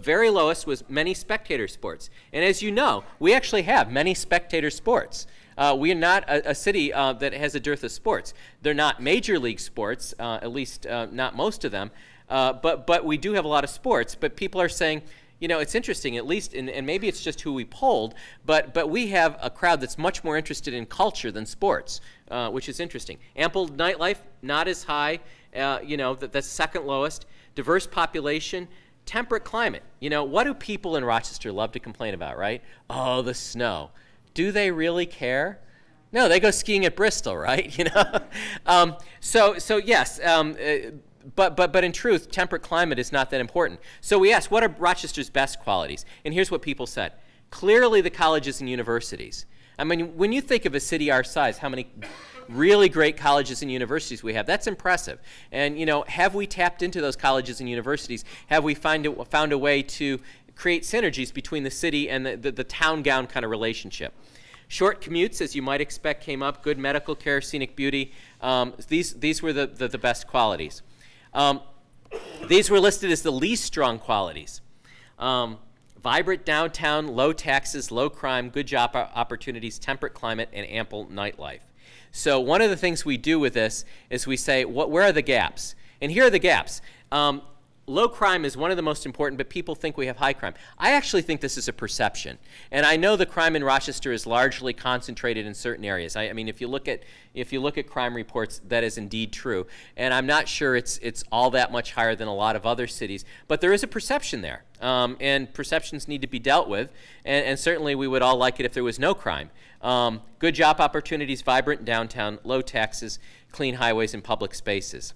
very lowest was many spectator sports. And as you know, we actually have many spectator sports. We are not a city that has a dearth of sports. They're not major league sports, at least not most of them, but we do have a lot of sports. But people are saying, you know, it's interesting, at least, and maybe it's just who we polled, but we have a crowd that's much more interested in culture than sports, which is interesting. Ample nightlife, not as high, you know, that's second lowest. Diverse population, temperate climate. You know, what do people in Rochester love to complain about, right? Oh, the snow. Do they really care? No, they go skiing at Bristol, right? You know, so yes, but in truth, temperate climate is not that important. So we asked, what are Rochester's best qualities? And here's what people said: clearly, the colleges and universities. I mean, when you think of a city our size, how many really great colleges and universities we have, that's impressive. And you know, have we tapped into those colleges and universities? Have we found a way to create synergies between the city and the town-gown kind of relationship? Short commutes, as you might expect, came up. Good medical care, scenic beauty. These were the best qualities. These were listed as the least strong qualities. Vibrant downtown, low taxes, low crime, good job opportunities, temperate climate, and ample nightlife. So one of the things we do with this is we say, where are the gaps? And here are the gaps. Low crime is one of the most important, but people think we have high crime. I actually think this is a perception. And I know the crime in Rochester is largely concentrated in certain areas. I mean, if you look at crime reports, that is indeed true. And I'm not sure it's all that much higher than a lot of other cities. But there is a perception there. And perceptions need to be dealt with. And certainly we would all like it if there was no crime. Good job opportunities, vibrant downtown, low taxes, clean highways, and public spaces.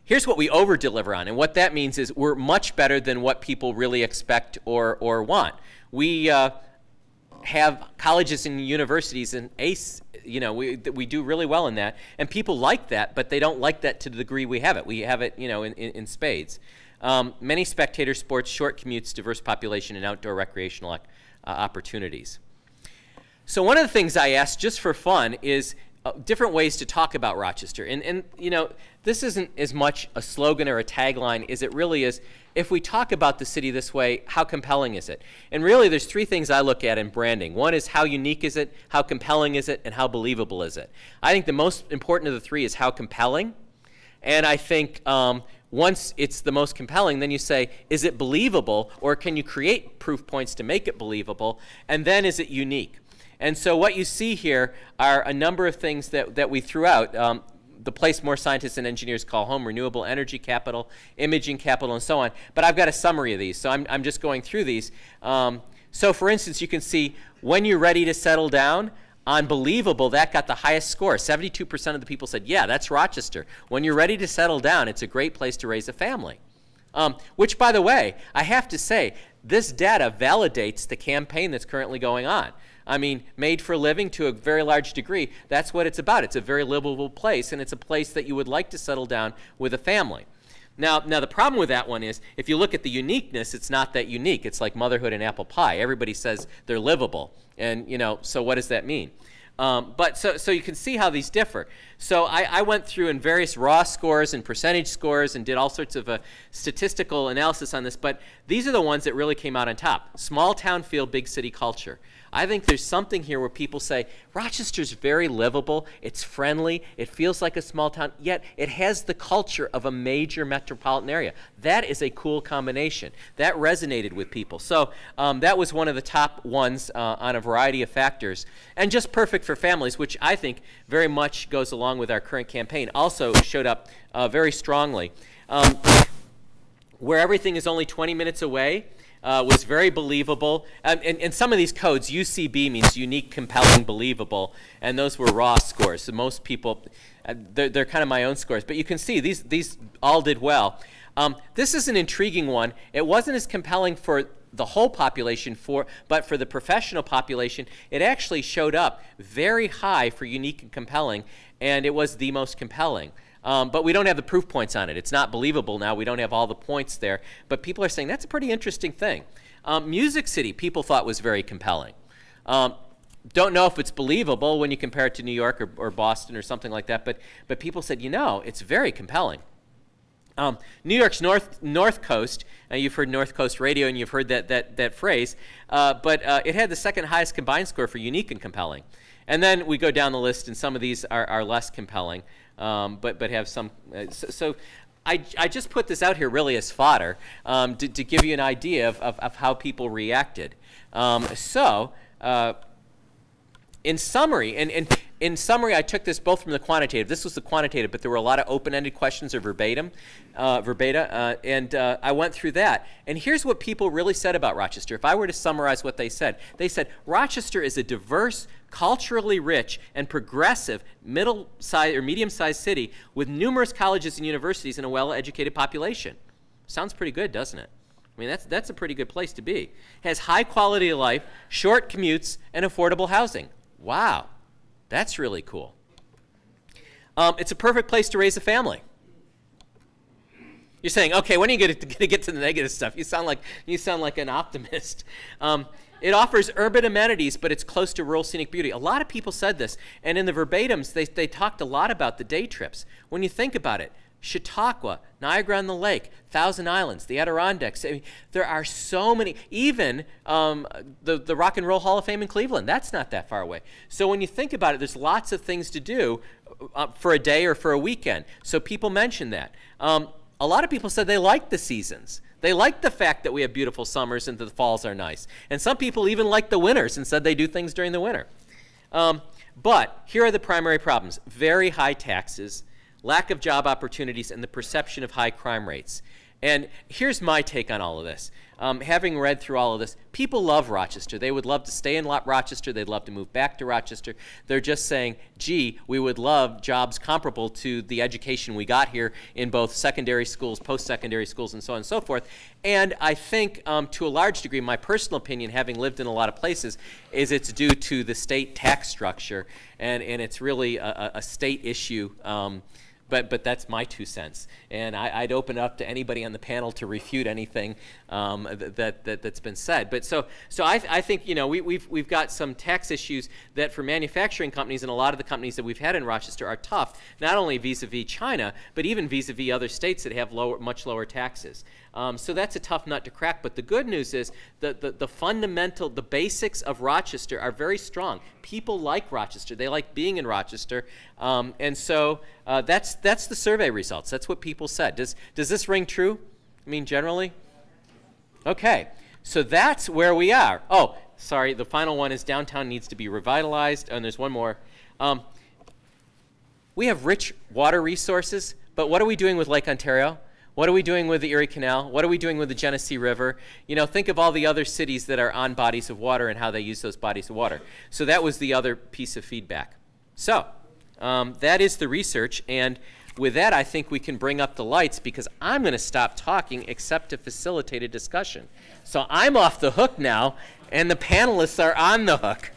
Here's what we over-deliver on, and what that means is we're much better than what people really expect or want. We have colleges and universities and ACE, you know, we do really well in that, and people like that, but they don't like that to the degree we have it. We have it, you know, in spades. Many spectator sports, short commutes, diverse population, and outdoor recreational opportunities. So one of the things I asked just for fun is different ways to talk about Rochester. And you know, this isn't as much a slogan or a tagline as it really is, if we talk about the city this way, how compelling is it? And really, there's three things I look at in branding. One is how unique is it, how compelling is it, and how believable is it? I think the most important of the three is how compelling. And I think once it's the most compelling, then you say, is it believable, or can you create proof points to make it believable? And then is it unique? And so what you see here are a number of things that we threw out. The place more scientists and engineers call home, renewable energy capital, imaging capital, and so on. But I've got a summary of these, so I'm just going through these. So for instance, you can see when you're ready to settle down, on believable, that got the highest score. 72% of the people said, yeah, that's Rochester. When you're ready to settle down, it's a great place to raise a family. Which, by the way, I have to say, this data validates the campaign that's currently going on. I mean, made for living to a very large degree, that's what it's about. It's a very livable place, and it's a place that you would like to settle down with a family. Now the problem with that one is, if you look at the uniqueness, it's not that unique. It's like motherhood and apple pie. Everybody says they're livable, and you know, so what does that mean? But so you can see how these differ. So I went through in various raw scores and percentage scores and did all sorts of statistical analysis on this, but these are the ones that really came out on top. Small town feel, big city culture. I think there's something here where people say, Rochester's very livable, it's friendly, it feels like a small town, yet it has the culture of a major metropolitan area. That is a cool combination. That resonated with people. So that was one of the top ones on a variety of factors. And just perfect for families, which I think very much goes along with our current campaign, also showed up very strongly. Where everything is only 20 minutes away, was very believable. And some of these codes, UCB means unique, compelling, believable, and those were raw scores. So most people, they're kind of my own scores. But you can see these all did well. This is an intriguing one. It wasn't as compelling for the whole population, but for the professional population, it actually showed up very high for unique and compelling, and it was the most compelling. But we don't have the proof points on it. It's not believable now. We don't have all the points there. But people are saying that's a pretty interesting thing. Music City, people thought was very compelling. Don't know if it's believable when you compare it to New York or Boston or something like that, but people said, you know, it's very compelling. New York's North Coast, you've heard North Coast Radio and you've heard that phrase, but it had the second highest combined score for unique and compelling. And then we go down the list, and some of these are less compelling, but have some. So I just put this out here really as fodder to give you an idea of how people reacted. In summary, in summary, I took this both from the quantitative. This was the quantitative, but there were a lot of open-ended questions or verbatim, and I went through that. And here's what people really said about Rochester. If I were to summarize what they said Rochester is a diverse, culturally rich, and progressive middle-sized or medium-sized city with numerous colleges and universities and a well-educated population. Sounds pretty good, doesn't it? I mean, that's a pretty good place to be. Has high quality of life, short commutes, and affordable housing. Wow, that's really cool. It's a perfect place to raise a family. You're saying, okay, when are you going to get to the negative stuff? You sound like an optimist. It offers urban amenities, but it's close to rural scenic beauty. A lot of people said this, and in the verbatims, they talked a lot about the day trips. When you think about it, Chautauqua, Niagara-on-the-Lake, Thousand Islands, the Adirondacks. I mean, there are so many. Even the Rock and Roll Hall of Fame in Cleveland, that's not that far away. So when you think about it, there's lots of things to do for a day or for a weekend. So people mention that. A lot of people said they like the seasons. They like the fact that we have beautiful summers and the falls are nice. And some people even like the winters and said they do things during the winter. But here are the primary problems. Very high taxes, lack of job opportunities, and the perception of high crime rates. And here's my take on all of this. Having read through all of this, people love Rochester. They would love to stay in Rochester. They'd love to move back to Rochester. They're just saying, gee, we would love jobs comparable to the education we got here in both secondary schools, post-secondary schools, and so on and so forth. And I think, to a large degree, my personal opinion, having lived in a lot of places, is it's due to the state tax structure, and it's really a state issue. But that's my 2 cents, and I'd open it up to anybody on the panel to refute anything that's been said. But so I think, you know, we've got some tax issues that for manufacturing companies and a lot of the companies that we've had in Rochester are tough, not only vis-a-vis China, but even vis-a-vis other states that have much lower taxes. So that's a tough nut to crack. But the good news is that the basics of Rochester are very strong. People like Rochester. They like being in Rochester. And so that's the survey results. That's what people said. Does this ring true? I mean, generally? Okay. So that's where we are. Oh, sorry. The final one is downtown needs to be revitalized. And there's one more. We have rich water resources, but what are we doing with Lake Ontario? What are we doing with the Erie Canal? What are we doing with the Genesee River? You know, think of all the other cities that are on bodies of water and how they use those bodies of water. So that was the other piece of feedback. So that is the research, and with that, I think we can bring up the lights because I'm going to stop talking except to facilitate a discussion. So I'm off the hook now, and the panelists are on the hook.